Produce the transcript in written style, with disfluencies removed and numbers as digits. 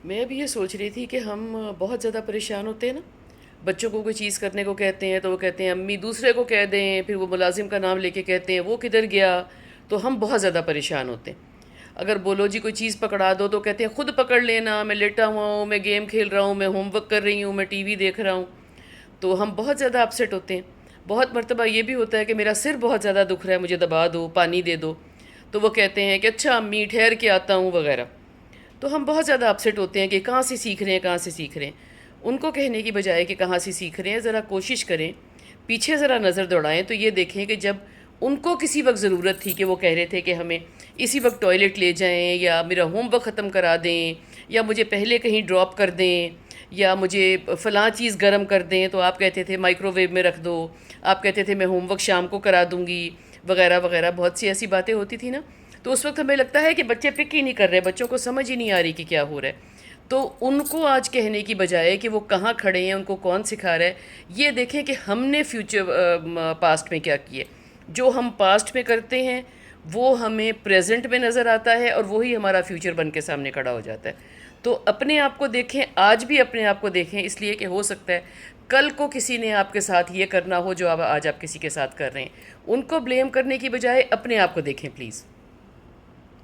میں ابھی یہ سوچ رہی تھی کہ ہم بہت زیادہ پریشان ہوتے ہیں نا. بچوں کو کوئی چیز کرنے کو کہتے ہیں تو وہ کہتے ہیں امی دوسرے کو کہہ دیں، پھر وہ ملازم کا نام لے کے کہتے ہیں وہ کدھر گیا. تو ہم بہت زیادہ پریشان ہوتے ہیں. اگر بولو جی کوئی چیز پکڑا دو تو کہتے ہیں خود پکڑ لینا، میں لیٹا ہوا ہوں، میں گیم کھیل رہا ہوں، میں ہوم ورک کر رہی ہوں، میں ٹی وی دیکھ رہا ہوں. تو ہم بہت زیادہ اپسیٹ ہوتے ہیں. بہت مرتبہ یہ بھی ہوتا ہے کہ میرا سر بہت زیادہ دکھ رہا ہے، مجھے دبا دو، پانی دے دو. تو وہ کہتے ہیں کہ اچھا امی ٹھہر کے آتا ہوں وغیرہ. تو ہم بہت زیادہ اپسیٹ ہوتے ہیں کہ کہاں سے سیکھ رہے ہیں، کہاں سے سیکھ رہے ہیں. ان کو کہنے کی بجائے کہ کہاں سے سیکھ رہے ہیں، ذرا کوشش کریں، پیچھے ذرا نظر دوڑائیں تو یہ دیکھیں کہ جب ان کو کسی وقت ضرورت تھی کہ وہ کہہ رہے تھے کہ ہمیں اسی وقت ٹوائلٹ لے جائیں، یا میرا ہوم ورک ختم کرا دیں، یا مجھے پہلے کہیں ڈراپ کر دیں، یا مجھے فلاں چیز گرم کر دیں، تو آپ کہتے تھے مائکرو ویو میں رکھ دو، آپ کہتے تھے میں ہوم ورک شام کو کرا دوں گی، وغیرہ وغیرہ. بہت سی ایسی باتیں ہوتی تھی نا. تو اس وقت ہمیں لگتا ہے کہ بچے پک ہی نہیں کر رہے، بچوں کو سمجھ ہی نہیں آ رہی کہ کیا ہو رہا ہے. تو ان کو آج کہنے کی بجائے کہ وہ کہاں کھڑے ہیں، ان کو کون سکھا رہا ہے، یہ دیکھیں کہ ہم نے پاسٹ میں کیا کیے. جو ہم پاسٹ میں کرتے ہیں وہ ہمیں پریزنٹ میں نظر آتا ہے، اور وہی ہمارا فیوچر بن کے سامنے کھڑا ہو جاتا ہے. تو اپنے آپ کو دیکھیں، آج بھی اپنے آپ کو دیکھیں، اس لیے کہ ہو سکتا ہے کل کو کسی نے آپ کے ساتھ یہ کرنا ہو جو آج آپ کسی کے ساتھ کر رہے ہیں. ان کو بلیم کرنے کی بجائے اپنے آپ کو دیکھیں پلیز.